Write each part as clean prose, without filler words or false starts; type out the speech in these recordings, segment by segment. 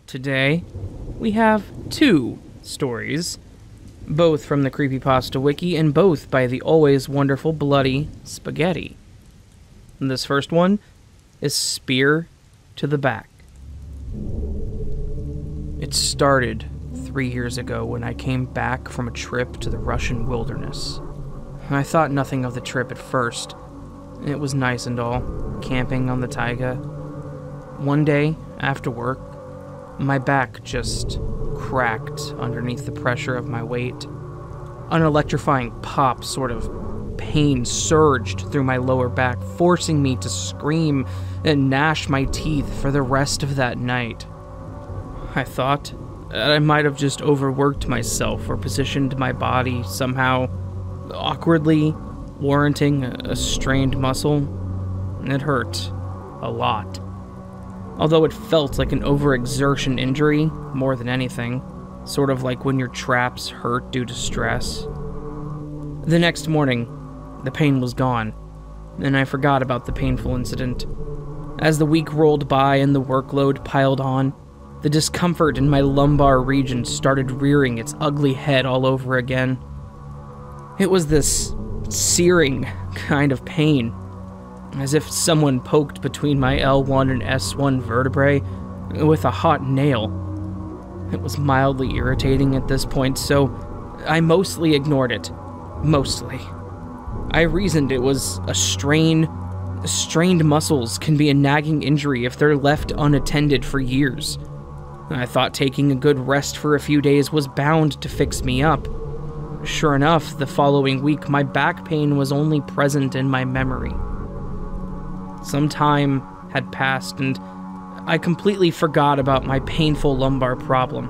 Today, we have two stories, both from the Creepypasta Wiki and both by the always wonderful BloodySpaghetti. This first one is Spear to the Back. It started 3 years ago when I came back from a trip to the Russian wilderness. I thought nothing of the trip at first. It was nice and all, camping on the taiga. One day, after work, my back just cracked underneath the pressure of my weight. An electrifying pop, sort of pain surged through my lower back, forcing me to scream and gnash my teeth for the rest of that night. I thought that I might have just overworked myself or positioned my body somehow awkwardly, warranting a strained muscle. It hurt a lot. Although it felt like an overexertion injury more than anything, sort of like when your traps hurt due to stress. The next morning, the pain was gone, and I forgot about the painful incident. As the week rolled by and the workload piled on, the discomfort in my lumbar region started rearing its ugly head all over again. It was this searing kind of pain, as if someone poked between my L1 and S1 vertebrae with a hot nail. It was mildly irritating at this point, so I mostly ignored it. Mostly. I reasoned it was a strain. Strained muscles can be a nagging injury if they're left unattended for years. I thought taking a good rest for a few days was bound to fix me up. Sure enough, the following week, my back pain was only present in my memory. Some time had passed, and I completely forgot about my painful lumbar problem.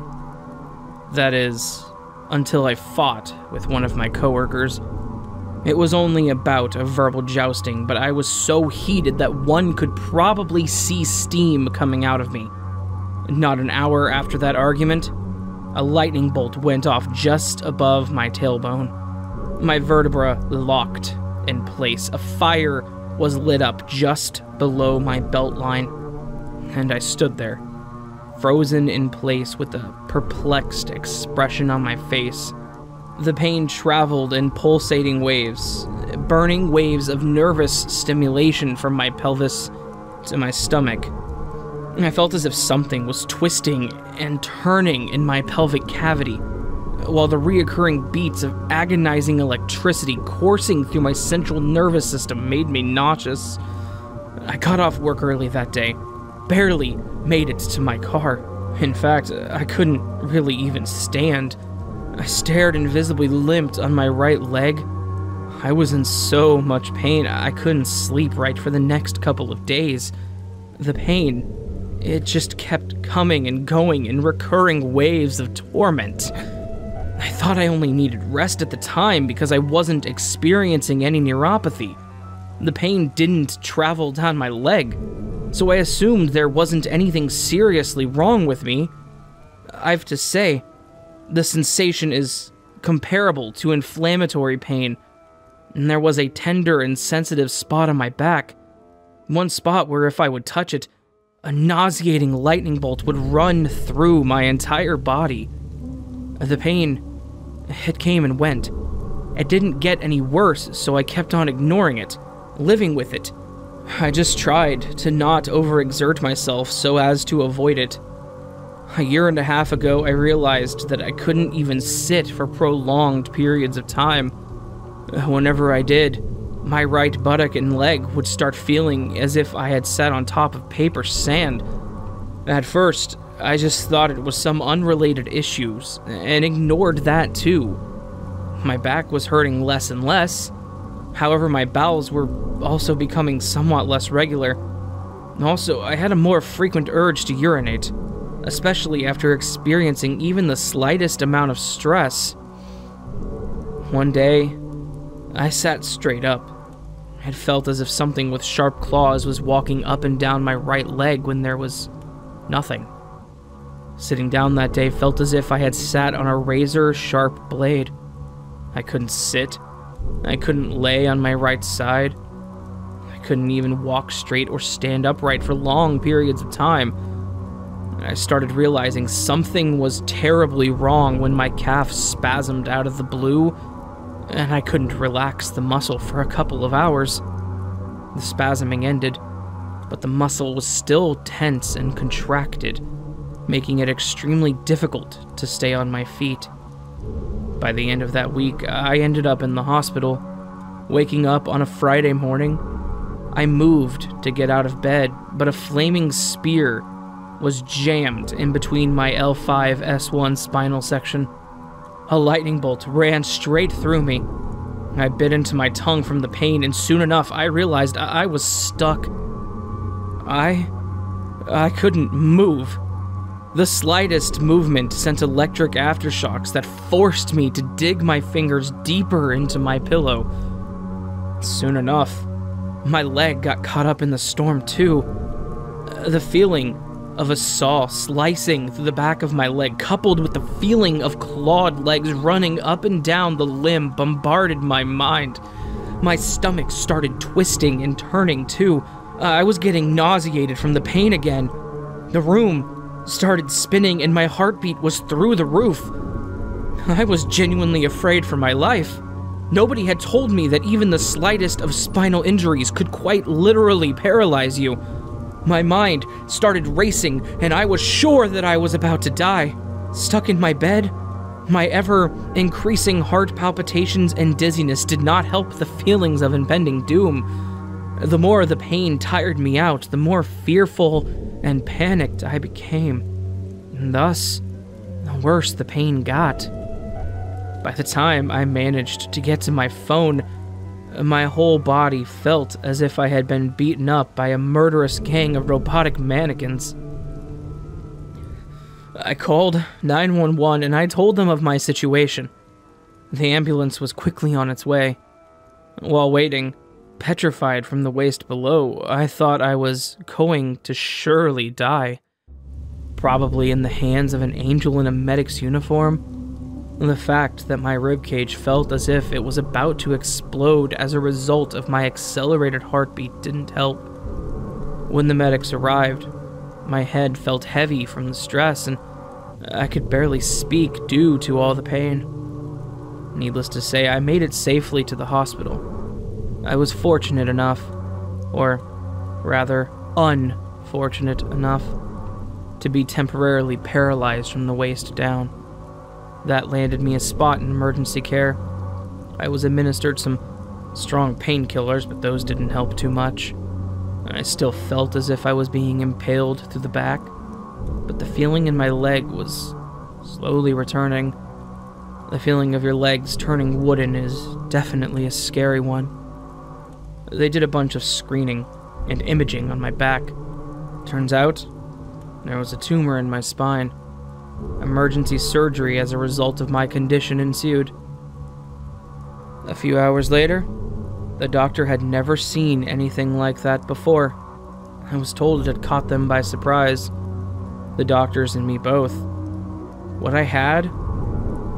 That is, until I fought with one of my coworkers. It was only a bout of verbal jousting, but I was so heated that one could probably see steam coming out of me. Not an hour after that argument, a lightning bolt went off just above my tailbone. My vertebra locked in place. A fire was lit up just below my belt line, and I stood there, frozen in place with a perplexed expression on my face. The pain traveled in pulsating waves, burning waves of nervous stimulation from my pelvis to my stomach. I felt as if something was twisting and turning in my pelvic cavity, while the reoccurring beats of agonizing electricity coursing through my central nervous system made me nauseous. I got off work early that day, barely made it to my car. In fact, I couldn't really even stand. I stared and visibly limped on my right leg. I was in so much pain, I couldn't sleep right for the next couple of days. The pain, it just kept coming and going in recurring waves of torment. I thought I only needed rest at the time because I wasn't experiencing any neuropathy. The pain didn't travel down my leg, so I assumed there wasn't anything seriously wrong with me. I've to say, the sensation is comparable to inflammatory pain, and there was a tender and sensitive spot on my back. One spot where if I would touch it, a nauseating lightning bolt would run through my entire body. The pain, it came and went. It didn't get any worse, so I kept on ignoring it, living with it. I just tried to not overexert myself so as to avoid it. A year and a half ago, I realized that I couldn't even sit for prolonged periods of time. Whenever I did, my right buttock and leg would start feeling as if I had sat on top of paper sand. At first, I just thought it was some unrelated issues, and ignored that too. My back was hurting less and less. However, my bowels were also becoming somewhat less regular. Also, I had a more frequent urge to urinate, especially after experiencing even the slightest amount of stress. One day, I sat straight up. It felt as if something with sharp claws was walking up and down my right leg when there was nothing. Sitting down that day felt as if I had sat on a razor-sharp blade. I couldn't sit. I couldn't lay on my right side. I couldn't even walk straight or stand upright for long periods of time. I started realizing something was terribly wrong when my calf spasmed out of the blue, and I couldn't relax the muscle for a couple of hours. The spasming ended, but the muscle was still tense and contracted, making it extremely difficult to stay on my feet. By the end of that week, I ended up in the hospital. Waking up on a Friday morning, I moved to get out of bed, but a flaming spear was jammed in between my L5-S1 spinal section. A lightning bolt ran straight through me. I bit into my tongue from the pain, and soon enough I realized I was stuck. I couldn't move. The slightest movement sent electric aftershocks that forced me to dig my fingers deeper into my pillow. Soon enough, my leg got caught up in the storm too. The feeling of a saw slicing through the back of my leg, coupled with the feeling of clawed legs running up and down the limb, bombarded my mind. My stomach started twisting and turning too. I was getting nauseated from the pain again. The room started spinning and my heartbeat was through the roof. I was genuinely afraid for my life. Nobody had told me that even the slightest of spinal injuries could quite literally paralyze you. My mind started racing, and I was sure that I was about to die. Stuck in my bed, my ever-increasing heart palpitations and dizziness did not help the feelings of impending doom. The more the pain tired me out, the more fearful and panicked I became. And thus, the worse the pain got. By the time I managed to get to my phone, my whole body felt as if I had been beaten up by a murderous gang of robotic mannequins. I called 911 and I told them of my situation. The ambulance was quickly on its way. While waiting, petrified from the waist below, I thought I was going to surely die. Probably in the hands of an angel in a medic's uniform. The fact that my ribcage felt as if it was about to explode as a result of my accelerated heartbeat didn't help. When the medics arrived, my head felt heavy from the stress and I could barely speak due to all the pain. Needless to say, I made it safely to the hospital. I was fortunate enough, or rather unfortunate enough, to be temporarily paralyzed from the waist down. That landed me a spot in emergency care. I was administered some strong painkillers, but those didn't help too much. I still felt as if I was being impaled through the back, but the feeling in my leg was slowly returning. The feeling of your legs turning wooden is definitely a scary one. They did a bunch of screening and imaging on my back. Turns out, there was a tumor in my spine. Emergency surgery as a result of my condition ensued. A few hours later, the doctor had never seen anything like that before. I was told it had caught them by surprise. The doctors and me both. What I had?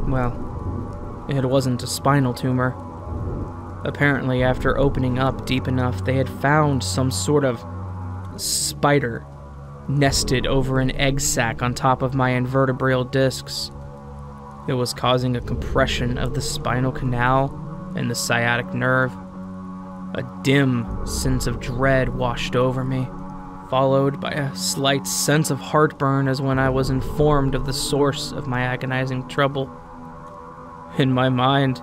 Well, it wasn't a spinal tumor. Apparently, after opening up deep enough, they had found some sort of spider nested over an egg sac on top of my invertebral discs. It was causing a compression of the spinal canal and the sciatic nerve. A dim sense of dread washed over me, followed by a slight sense of heartburn as when I was informed of the source of my agonizing trouble. In my mind,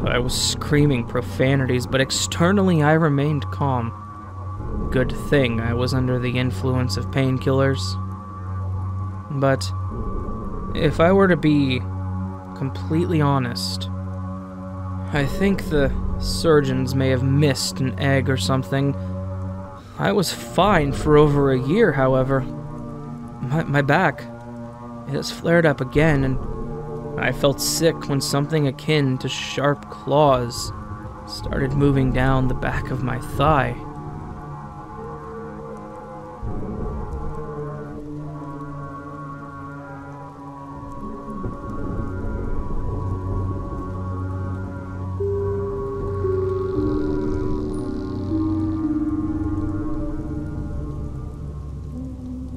I was screaming profanities, but externally I remained calm. Good thing I was under the influence of painkillers. But if I were to be completely honest, I think the surgeons may have missed an egg or something. I was fine for over a year, however. My back, it has flared up again, and I felt sick when something akin to sharp claws started moving down the back of my thigh.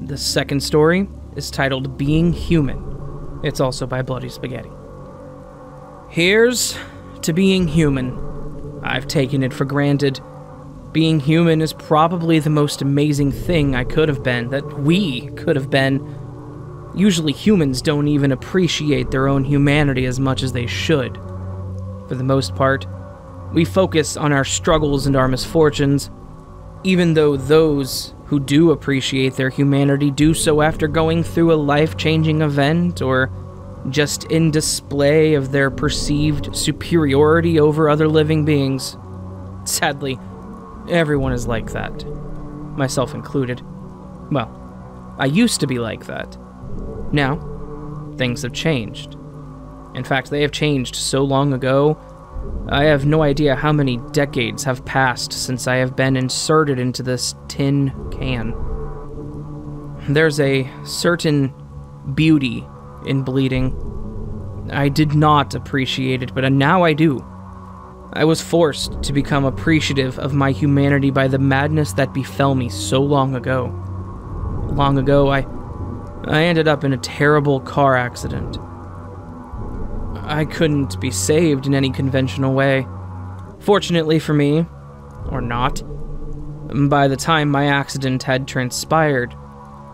The The second story is titled Being Human. It's also by BloodySpaghetti. Here's to being human. I've taken it for granted. Being human is probably the most amazing thing I could have been, that we could have been. Usually humans don't even appreciate their own humanity as much as they should. For the most part, we focus on our struggles and our misfortunes, even though those who do appreciate their humanity do so after going through a life-changing event or just in display of their perceived superiority over other living beings. Sadly, everyone is like that, myself included. Well, I used to be like that. Now, things have changed. In fact, they have changed so long ago, I have no idea how many decades have passed since I have been inserted into this tin can. There's a certain beauty in bleeding. I did not appreciate it, but now I do. I was forced to become appreciative of my humanity by the madness that befell me so long ago. Long ago, I ended up in a terrible car accident. I couldn't be saved in any conventional way. Fortunately for me, or not, by the time my accident had transpired,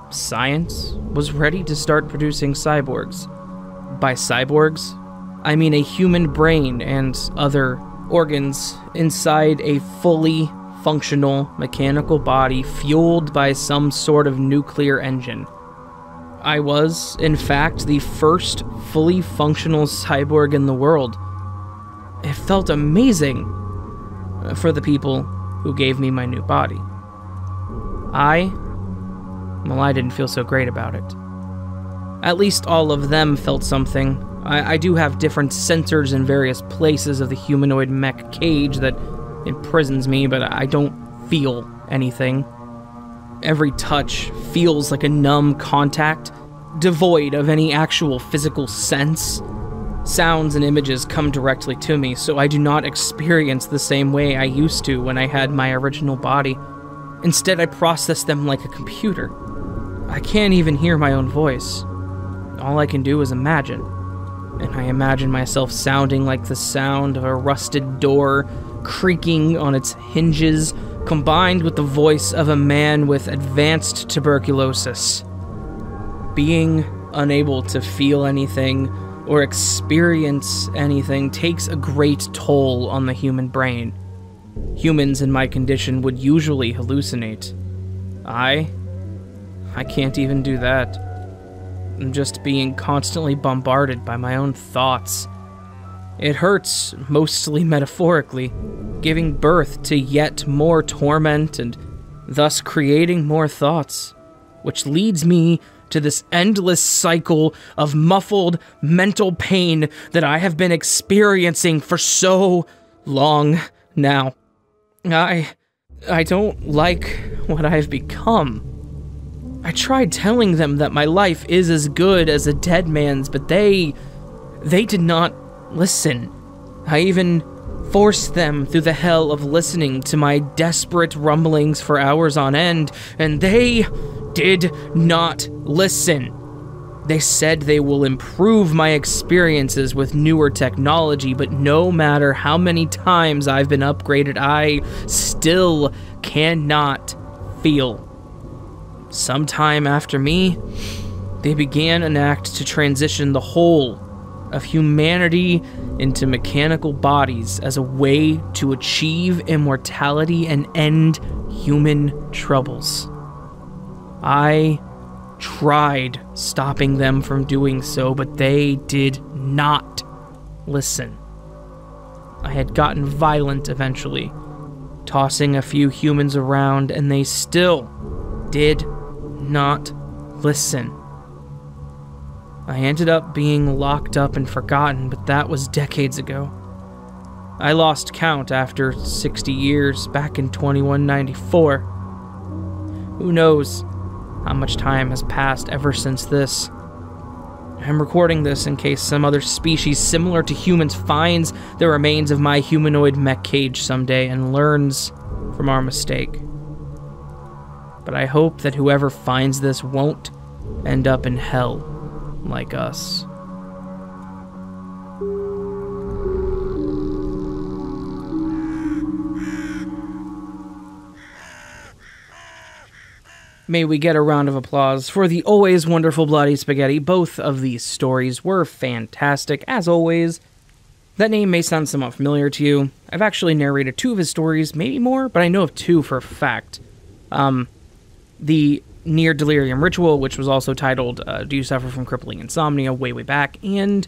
science was ready to start producing cyborgs. By cyborgs, I mean a human brain and other organs inside a fully functional mechanical body fueled by some sort of nuclear engine. I was, in fact, the first fully functional cyborg in the world. It felt amazing for the people who gave me my new body. I didn't feel so great about it. At least all of them felt something. I do have different sensors in various places of the humanoid mech cage that imprisons me, but I don't feel anything. Every touch feels like a numb contact, devoid of any actual physical sense. Sounds and images come directly to me, so I do not experience the same way I used to when I had my original body. Instead, I process them like a computer. I can't even hear my own voice. All I can do is imagine. And I imagine myself sounding like the sound of a rusted door creaking on its hinges, combined with the voice of a man with advanced tuberculosis. Being unable to feel anything or experience anything takes a great toll on the human brain. Humans in my condition would usually hallucinate. I can't even do that. I'm just being constantly bombarded by my own thoughts. It hurts, mostly metaphorically, giving birth to yet more torment and thus creating more thoughts, which leads me to this endless cycle of muffled mental pain that I have been experiencing for so long now. I don't like what I've become. I tried telling them that my life is as good as a dead man's, but they did not listen. I even forced them through the hell of listening to my desperate rumblings for hours on end, and they did not listen. They said they will improve my experiences with newer technology, but no matter how many times I've been upgraded, I still cannot feel. Sometime after me, they began an act to transition the whole of humanity into mechanical bodies as a way to achieve immortality and end human troubles. I tried stopping them from doing so, but they did not listen. I had gotten violent eventually, tossing a few humans around, and they still did not listen. I ended up being locked up and forgotten, but that was decades ago. I lost count after 60 years back in 2194. Who knows how much time has passed ever since this. I'm recording this in case some other species similar to humans finds the remains of my humanoid mech cage someday and learns from our mistake. but I hope that whoever finds this won't end up in hell like us. May we get a round of applause for the always wonderful Bloody Spaghetti. Both of these stories were fantastic, as always. That name may sound somewhat familiar to you. I've actually narrated 2 of his stories, maybe more, but I know of 2 for a fact. The Near Delirium Ritual, which was also titled Do You Suffer from Crippling Insomnia, way back, and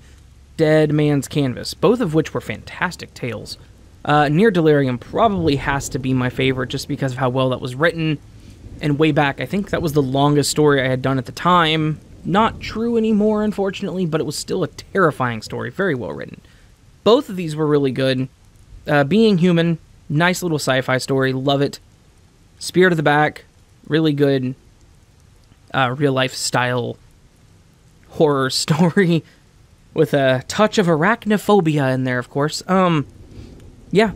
Dead Man's Canvas, both of which were fantastic tales. Near Delirium probably has to be my favorite just because of how well that was written. And way back, I think that was the longest story I had done at the time. Not true anymore, unfortunately, but it was still a terrifying story. Very well written. Both of these were really good. Being Human, nice little sci-fi story. Love it. Spirit of the Back, really good real-life style horror story with a touch of arachnophobia in there, of course. Yeah.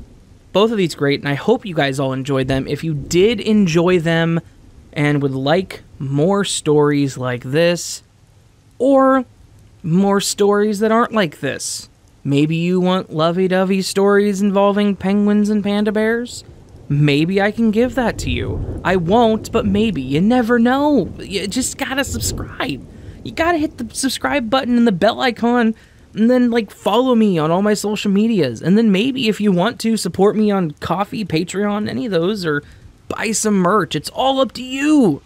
Both of these great, and I hope you guys all enjoyed them. If you did enjoy them and would like more stories like this, or more stories that aren't like this, maybe you want lovey-dovey stories involving penguins and panda bears, maybe I can give that to you. I won't, but maybe. You never know. You just gotta subscribe. You gotta hit the subscribe button and the bell icon, and then, like, follow me on all my social medias. And then maybe if you want to, support me on Ko-fi, Patreon, any of those, or buy some merch. It's all up to you.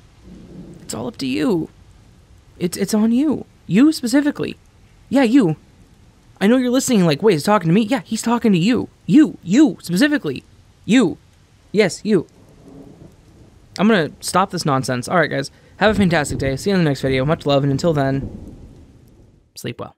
It's all up to you. It's on you. You specifically. Yeah, you. I know you're listening like, wait, he's talking to me? Yeah, he's talking to you. You, specifically. You. Yes, you. I'm gonna stop this nonsense. Alright, guys. Have a fantastic day. See you in the next video. Much love, and until then, sleep well.